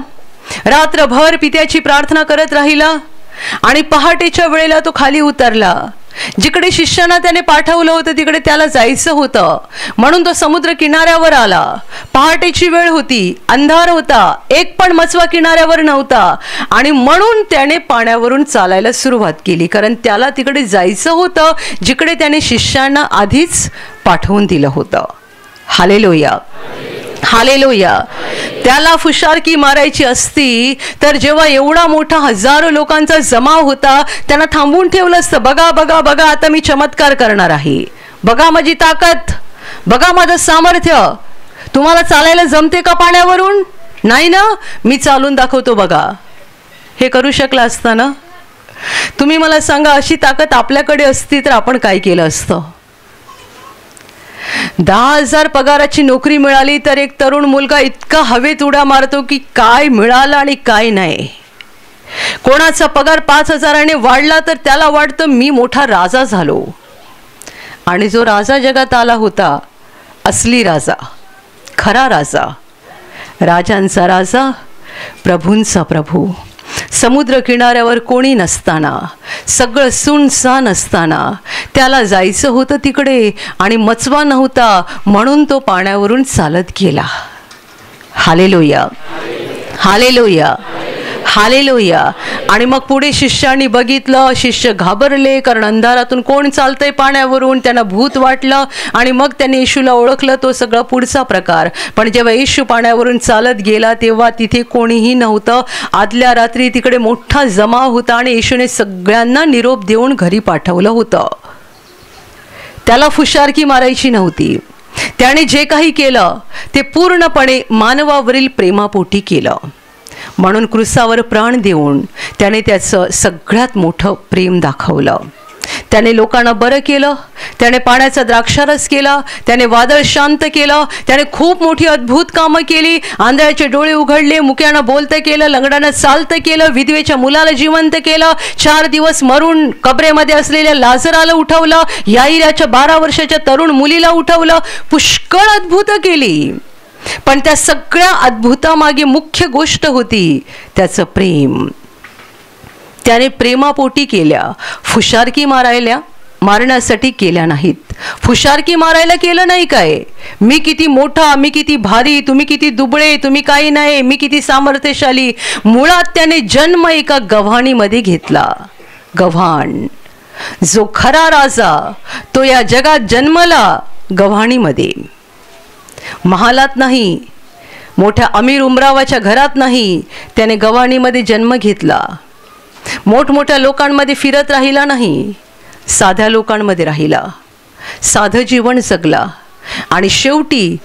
रात्रभर पित्याची प्रार्थना करत राहिला. आणि पहाटेच्या वेळेला तो खाली उतरला. जिकडे शिष्यांना त्याने पाठवलं होतं तिकडे त्याला जायचं होतं. म्हणून तो समुद्र किनाऱ्यावर आला. पहाटेची वेळ होती, अंधार होता, एक पण मचवा किनाऱ्यावर नव्हता. आणि म्हणून त्याने पाण्यावरून चालायला सुरुवात केली, कारण त्याला तिकडे जायचं होतं जिकडे त्याने शिष्यांना आधीच पाठवून दिलं होतं. Hallelujah, hallelujah. त्याला फुशारकी मारायची असती तर जेव्हा एवढा मोठा हजारो लोकांचा जमाव होता त्यांना थांबवून ठेवलं असतं. बघा बघा बघा, आता मी चमत्कार करणार आहे. बघा माझी ताकद, बघा माझं सामर्थ्य. तुम्हाला चालायला जमते का पाण्यावरून? नाही ना, मी चालून दाखवतो बघा. हे करू शकला असता ना? तुम्ही मला सांगा, अशी ताकद आपल्याकडे असती तर आपण काय केलं असतं? 10,000 पगाराची नोकरी मिळाली तर एक तरुण मुलगा इतका हवेत उड्या मारतो की काय मिळालं आणि काय नाही. कोणाचा पगार 5,000ने वाढला तर त्याला वाटतं मी मोठा राजा झालो. आणि जो राजा जगात आला होता, असली राजा, खरा राजा, राजांचा राजा, प्रभूंचा प्रभू, समुद्र किनाऱ्यावर कोणी नसताना, सगळं सुनसान असताना त्याला जायचं होतं तिकडे आणि मचवा नव्हता म्हणून तो पाण्यावरून चालत गेला. Hallelujah, hallelujah, hallelujah. आणि मग पुढे शिष्यांनी बघितलं. शिष्य घाबरले, कारण अंधारातून कोण चालतंय पाण्यावरून, त्यांना भूत वाटलं. आणि मग त्यांनी येशूला ओळखलं. तो सगळा पुढचा प्रकार. पण जेव्हा येशू पाण्यावरून चालत गेला तेव्हा तिथे कोणीही नव्हतं. आदल्या रात्री तिकडे मोठा जमाव होता आणि येशूने सगळ्यांना निरोप देऊन घरी पाठवलं होतं. त्याला फुशारकी मारायची नव्हती. त्याने जे काही केलं ते पूर्णपणे मानवावरील प्रेमापोटी केलं. म्हणून क्रूसावर प्राण देऊन त्याने त्याचं सगळ्यात मोठं प्रेम दाखवलं. त्याने लोकांना बरं केलं. त्याने पाण्याचा द्राक्षारस केला. त्याने वादळ शांत केलं. त्याने खूप मोठी अद्भुत कामं केली. आंधळ्याचे डोळे उघडले, मुक्यांना बोलतं केलं, लंगड्यांना चालतं केलं, विधवेच्या मुलाला जिवंत केलं, 4 दिवस मरून कबरेमध्ये असलेल्या लाजराला उठवलं, याईराच्या 12 वर्षाच्या तरुण मुलीला उठवलं. पुष्कळ अद्भुत केली. पण त्या सगळ्या अद्भुतामागे मुख्य गोष्ट होती त्याचं प्रेम. त्याने प्रेमापोटी केल्या. फुशारकी मारण्यासाठी केल्या नाहीत. फुशारकी मारायला केलं नाही काय, मी किती मोठा, मी किती भारी, तुम्ही किती दुबळे, तुम्ही काही नाही, मी किती सामर्थ्यशाली. मुळात त्याने जन्म एका गव्हाणीमध्ये घेतला. गव्हाण, जो खरा राजा तो या जगात जन्मला गव्हाणीमध्ये. महालात नाही, मोठ्या अमीर उमरावाच्या घरात नाही, त्याने गव्हाणीमध्ये जन्म घेतला. मोठमोठ्या लोकांमध्ये फिरत राहिला नाही, साध्या लोकांमध्ये राहिला, साधं जीवन जगला. आणि शेवटी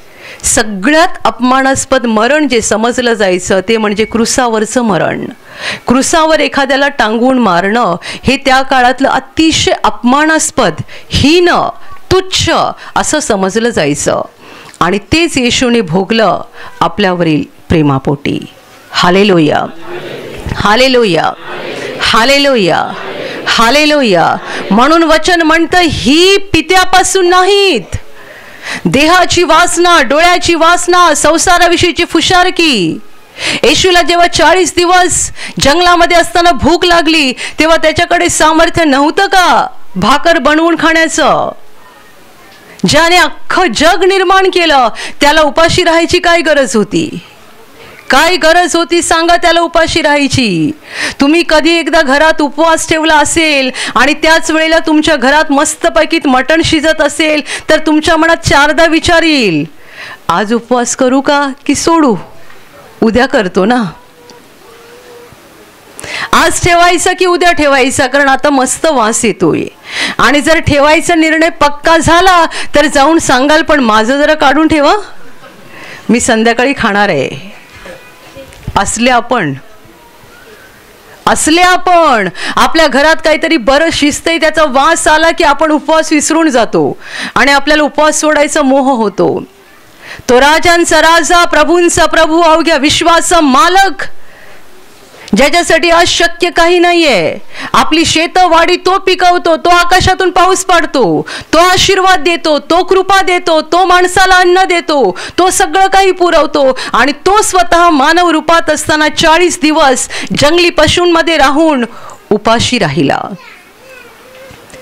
सगळ्यात अपमानास्पद मरण जे समजलं जायचं ते म्हणजे क्रूसावरचं मरण. क्रूसावर एखाद्याला टांगून मारणं हे त्या काळातलं अतिशय अपमानास्पद, हीन, तुच्छ असं समजलं जायचं. आणि तेच येशूने भोगलं आपल्यावरील प्रेमापोटी. Hallelujah, hallelujah, hallelujah, hallelujah. म्हणून वचन म्हणतं, ही पित्यापासून नाहीत. देहाची वासना, डोळ्याची वासना, संसाराविषयीची फुशारकी. येशूला जेव्हा 40 दिवस जंगलामध्ये असताना भूक लागली तेव्हा त्याच्याकडे सामर्थ्य नव्हतं का भाकर बनवून खाण्याचं? ज्याने अख्खं जग निर्माण केलं त्याला उपाशी राहायची काय गरज होती? काय गरज होती सांगा त्याला उपाशी राहायची? तुम्ही कधी एकदा घरात उपवास ठेवला असेल आणि त्याच वेळेला तुमच्या घरात मस्तपैकी मटण शिजत असेल तर तुमच्या मनात 4दा विचार येईल, आज उपवास करू का की सोडू? उद्या करतो ना. आज ठेवायचा की उद्या ठेवायचा, कारण आता मस्त वास येतोय. आणि जर ठेवायचा निर्णय पक्का झाला तर जाऊन सांगाल, पण माझं जरा काढून ठेवा, मी संध्याकाळी खाणार आहे. असले आपण आपल्या घरात काहीतरी बरं शिजतंय, त्याचा वास आला की आपण उपवास विसरून जातो आणि आपल्याला उपवास सोडायचा मोह होतो. तो राजांचा राजा, प्रभूंचा प्रभू, अवघ्या विश्वाचा मालक, ज्याच्यासाठी अशक्य काही नाहीये. आपली शेतवाडी तो पिकवतो, तो आकाशातून पाऊस पाडतो, तो आशीर्वाद देतो, तो कृपा देतो, तो माणसाला अन्न देतो, तो सगळं काही पुरवतो. आणि तो स्वतः मानव रूपात असताना 40 दिवस जंगली पशूंमध्ये राहून उपाशी राहिला.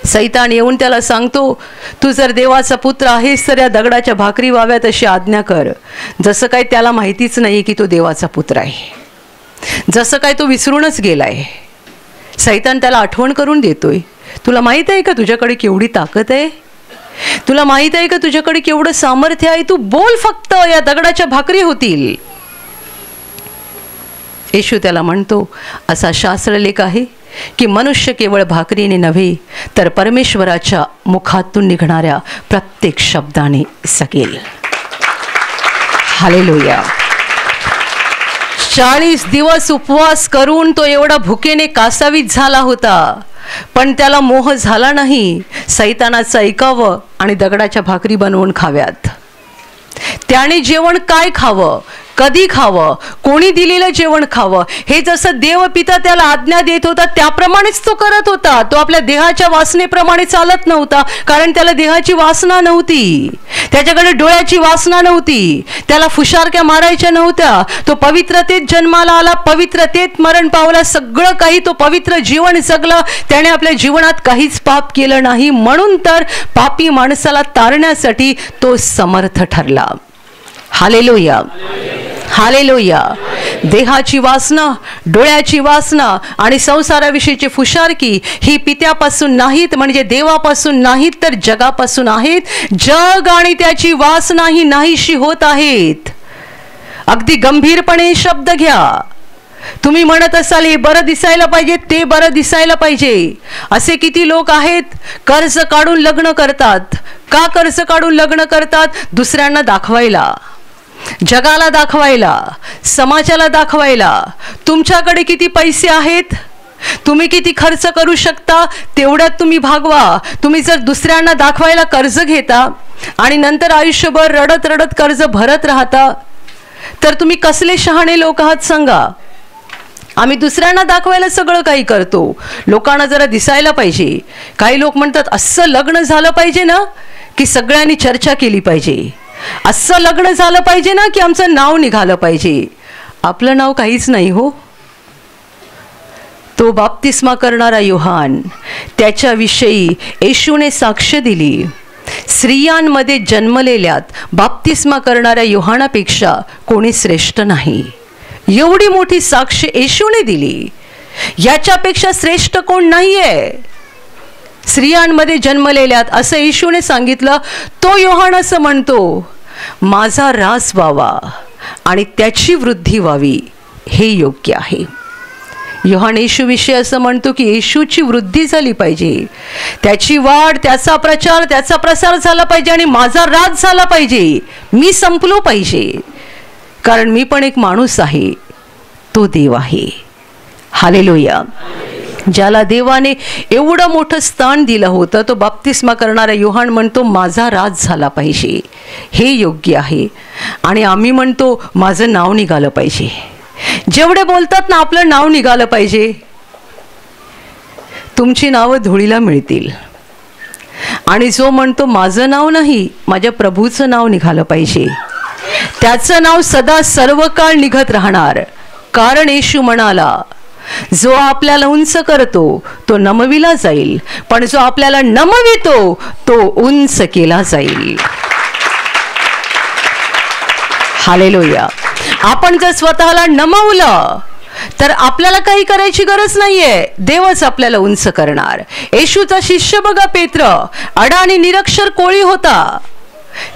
सैतान येऊन त्याला सांगतो, तू जर देवाचा पुत्र आहेस तर या दगडाच्या भाकरी व्हाव्यात अशी आज्ञा कर. जसं काय त्याला माहितीच नाही की तो देवाचा पुत्र आहे, जसं काय तो विसरूनच गेलाय. सैतान त्याला आठवण करून देतोय, तुला माहित आहे का तुझ्याकडे केवढी ताकद आहे, तुला माहित आहे का तुझ्याकडे केवढं सामर्थ्य आहे, तू बोल फक्त, या दगडाच्या भाकरी होतील. येशू त्याला म्हणतो, असा शास्त्रलेख आहे की मनुष्य केवळ भाकरीने नव्हे तर परमेश्वराच्या मुखातून निघणाऱ्या प्रत्येक शब्दाने जगेल. हालेलुया. 40 दिवस उपवास करून तो एवढा भुकेने कासावीस झाला होता, पण त्याला मोह झाला नाही सैतानाचं ऐकावं आणि दगडाच्या भाकरी बनवून खाव्यात. त्याने जेवण काय खावं, कधी खावं, कोणी दिलेलं जेवण खावं, हे जसं देवपिता त्याला आज्ञा देत होता त्याप्रमाणेच तो करत होता. तो आपल्या देहाच्या वासनेप्रमाणे चालत नव्हता, कारण त्याला देहाची वासना नव्हती, त्याच्याकडे डोळ्याची वासना नव्हती, त्याला फुशारक्या मारायच्या नव्हत्या. तो पवित्रतेत जन्माला आला, पवित्रतेत मरण पावला, सगळं काही तो पवित्र जीवन जगला. त्याने आपल्या जीवनात काहीच पाप केलं नाही, म्हणून तर पापी माणसाला तारण्यासाठी तो समर्थ ठरला. Hallelujah, hallelujah. देहाची वासना, डोळ्याची वासना आणि संसाराविषयीची फुशारकी ही पित्यापासून नाहीत, म्हणजे देवापासून नाहीत, तर जगापासून आहेत. जग आणि त्याची वासना ही नाहीशी होत आहेत. अगदी गंभीरपणे शब्द घ्या. तुम्ही म्हणत असाल हे बरं दिसायला पाहिजे, ते बरं दिसायला पाहिजे. असे किती लोक आहेत कर्ज काढून लग्न करतात. का कर्ज काढून लग्न करतात? दुसऱ्यांना दाखवायला, जगाला दाखवायला, समाजाला दाखवायला. तुमच्याकडे किती पैसे आहेत, तुम्ही किती खर्च करू शकता, तेवढ्यात तुम्ही भागवा. तुम्ही जर दुसऱ्यांना दाखवायला कर्ज घेता आणि नंतर आयुष्यभर रडत रडत कर्ज भरत राहता, तर तुम्ही कसले शहाणे लोक आहात सांगा. आम्ही दुसऱ्यांना दाखवायला सगळं काही करतो, लोकांना जरा दिसायला पाहिजे. काही लोक म्हणतात असं लग्न झालं पाहिजे ना की सगळ्यांनी चर्चा केली पाहिजे, असं लग्न झालं पाहिजे ना की आमचं नाव निघालं पाहिजे. आपलं नाव काहीच नाही हो. तो बाप्तिस्मा करणारा योहान, त्याच्याविषयी येशूने साक्ष दिली. स्त्रियांमध्ये जन्मलेल्यात बाप्तिस्मा करणाऱ्या योहानापेक्षा कोणी श्रेष्ठ नाही, एवढी मोठी साक्ष येशूने दिली. याच्यापेक्षा श्रेष्ठ कोण नाहीये स्त्रियांमध्ये जन्मलेल्यात, असं येशूने सांगितलं. तो योहान असं म्हणतो, माझा ऱ्हास व्हावा आणि त्याची वृद्धी व्हावी हे योग्य आहे. योहान येशूविषयी असं म्हणतो की येशूची वृद्धी झाली पाहिजे, त्याची वाढ, त्याचा प्रचार, त्याचा प्रसार झाला पाहिजे आणि माझा ऱ्हास झाला पाहिजे, मी संपलो पाहिजे, कारण मी पण एक माणूस आहे, तो देव आहे. हालेलुया. ज्याला देवाने एवढं मोठं स्थान दिलं होतं, तो बाप्तिस्मा करणारा योहान म्हणतो माझा ऱ्हास झाला पाहिजे हे योग्य आहे. आणि आम्ही म्हणतो माझं नाव निघालं पाहिजे. जेवढे बोलतात ना आपलं नाव निघालं पाहिजे, तुमची नावं धुळीला मिळतील. आणि जो म्हणतो माझं नाव नाही, माझ्या प्रभूचं नाव निघालं पाहिजे, त्याचं नाव सदा सर्व काळ निघत राहणार. कारण येशू म्हणाला, जो आपल्याला उंच करतो तो नमविला जाईल, पण जो आपल्याला नमवितो तो उंच केला जाईल. हालेलुया. आपण जर स्वतःला नमवलं तर आपल्याला काही करायची गरज नाहीये, देवच आपल्याला उंच करणार. येशूचा शिष्य बघा पेत्र, अडाणी निरक्षर कोळी होता,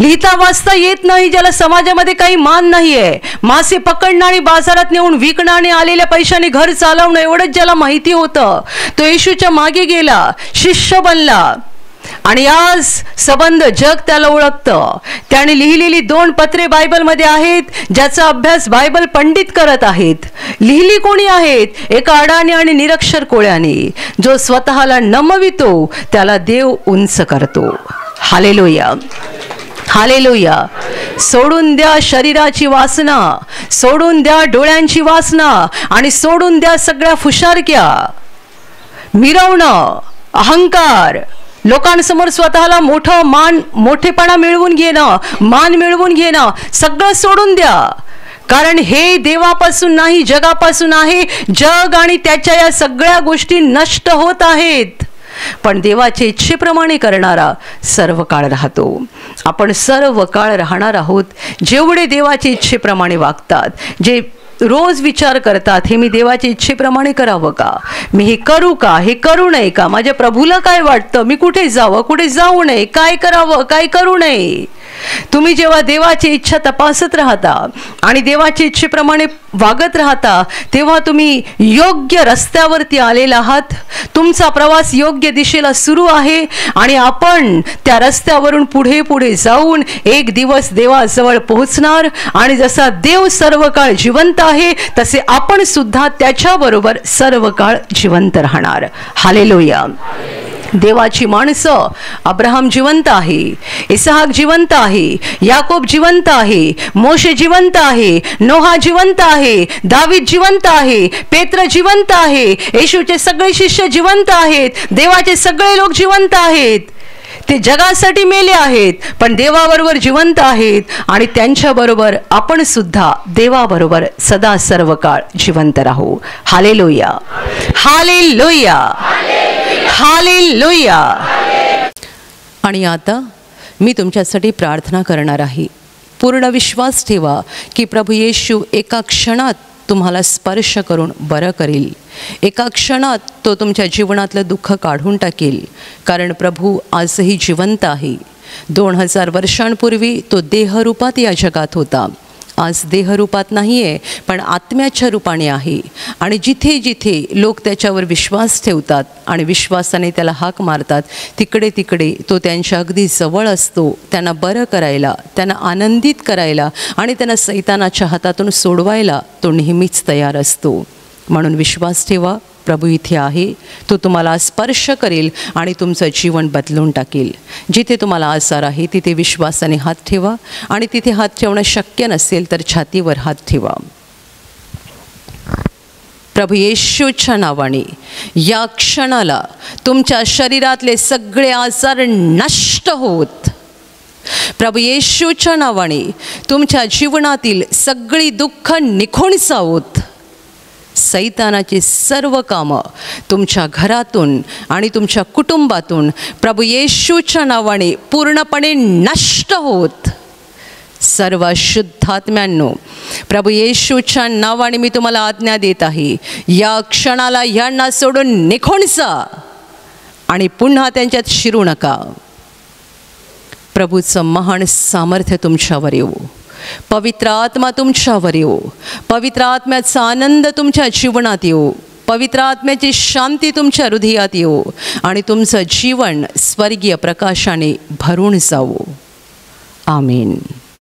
लिहिता वाचता येत नाही, ज्याला समाजामध्ये काही मान नाहीये, मासे पकडणं आणि बाजारात नेऊन विकणं आणि आलेल्या पैशाने घर चालवणं एवढंच ज्याला माहिती होतं. तो येशूच्या मागे गेला, शिष्य बनला आणि आज संबंध जग त्याला ओळखतं. त्याने लिहिलेली 2 पत्रे बायबलमध्ये आहेत, ज्याचा अभ्यास बायबल पंडित करत आहेत. लिहिली कोणी आहेत? एका अडाणी आणि निरक्षर कोळ्याने. जो स्वतःला नमवितो त्याला देव उंच करतो. Hallelujah, hallelujah. सोडून द्या शरीराची वासना, सोडून द्या डोळ्यांची वासना आणि सोडून द्या सगळ्या फुशारक्या, मिरवणं, अहंकार, लोकांसमोर स्वतःला मोठेपणा मिळवून घेणं, मान मिळवून घेणं, सगळं सोडून द्या. कारण हे देवापासून नाही, जगापासून आहे. जग आणि त्याच्या या सगळ्या गोष्टी नष्ट होत आहेत, पण देवाच्या इच्छेप्रमाणे करणारा सर्व काळ राहतो. आपण सर्व काळ राहणार आहोत. जेवढे देवाच्या इच्छेप्रमाणे वागतात, जे रोज विचार करतात, हे मी देवाच्या इच्छेप्रमाणे करावं का, मी हे करू का, हे करू नये का, माझ्या प्रभूला काय वाटतं, मी कुठे जावं, कुठे जाऊ नये, काय करावं, काय करू नये. तुम्ही जेव्हा देवाची इच्छा तपासत राहता आणि देवाच्या इच्छेप्रमाणे वागत राहता, तेव्हा तुम्ही योग्य रस्त्यावरती आलेला आहात. तुमचा प्रवास योग्य दिशेला सुरू आहे आणि आपण त्या रस्त्यावरून पुढे पुढे जाऊन एक दिवस देवाजवळ पोहोचणार. आणि जसा देव सर्व काळ जिवंत आहे, तसे आपण सुद्धा त्याच्याबरोबर सर्व काळ जिवंत राहणार. हालेलुया. देवाची माणसं, अब्राहम जिवंत आहे, इसहाक जिवंत आहे, याकोब जिवंत आहे, मोशे जिवंत आहे, नोहा जिवंत आहे, दावीद जिवंत आहे, पेत्र जिवंत आहे, येशूचे सगळे शिष्य जिवंत आहेत, देवाचे सगळे लोक जिवंत आहेत. ते जगासाठी मेले आहेत, पण देवाबरोबर जिवंत आहेत. आणि त्यांच्याबरोबर आपण सुद्धा देवाबरोबर सदा सर्व काळ जिवंत राहू. Hallelujah, hallelujah, hallelujah. आणि आता मी तुमच्यासाठी प्रार्थना करणार आहे. पूर्ण विश्वास ठेवा की प्रभू येशू एका क्षणात तुम्हाला स्पर्श करून बरं करेल. एका क्षणात तो तुमच्या जीवनातलं दुःख काढून टाकेल. कारण प्रभू आजही जिवंत आहे. 2000 वर्षांपूर्वी तो देहरूपात या जगात होता. आज देहरूपात नाही आहे, पण आत्म्याच्या रूपाने आहे. आणि जिथे जिथे लोक त्याच्यावर विश्वास ठेवतात आणि विश्वासाने त्याला हाक मारतात, तिकडे तिकडे तो त्यांच्या अगदी जवळ असतो. त्यांना बरं करायला, त्यांना आनंदित करायला आणि त्यांना सैतानाच्या हातातून सोडवायला तो नेहमीच तयार असतो. म्हणून विश्वास ठेवा, प्रभू इथे आहे. तो तुम्हाला स्पर्श करेल आणि तुमचं जीवन बदलून टाकेल. जिथे तुम्हाला आजार आहे तिथे विश्वासाने हात ठेवा आणि तिथे हात ठेवणं शक्य नसेल तर छातीवर हात ठेवा. प्रभू येशूच्या नावाने या क्षणाला तुमच्या शरीरातले सगळे आजार नष्ट होत. प्रभू येशूच्या नावाने तुमच्या जीवनातील सगळी दुःख निघून जावोत. सैतानाची सर्व कामं तुमच्या घरातून आणि तुमच्या कुटुंबातून प्रभू येशूच्या नावाने पूर्णपणे नष्ट होत. सर्व शुद्धात्म्यांनो, प्रभू येशूच्या नावाने मी तुम्हाला आज्ञा देत आहे, या क्षणाला यांना सोडून निघून जा आणि पुन्हा त्यांच्यात शिरू नका. प्रभूचं महान सामर्थ्य तुमच्यावर येऊ. पवित्र आत्मा तुमच्यावर येऊ. पवित्र आत्म्याचा आनंद तुमच्या जीवनात येऊ. पवित्र आत्म्याची शांती तुमच्या हृदयात येऊ आणि तुमचं जीवन स्वर्गीय प्रकाशाने भरून जावो. आमीन.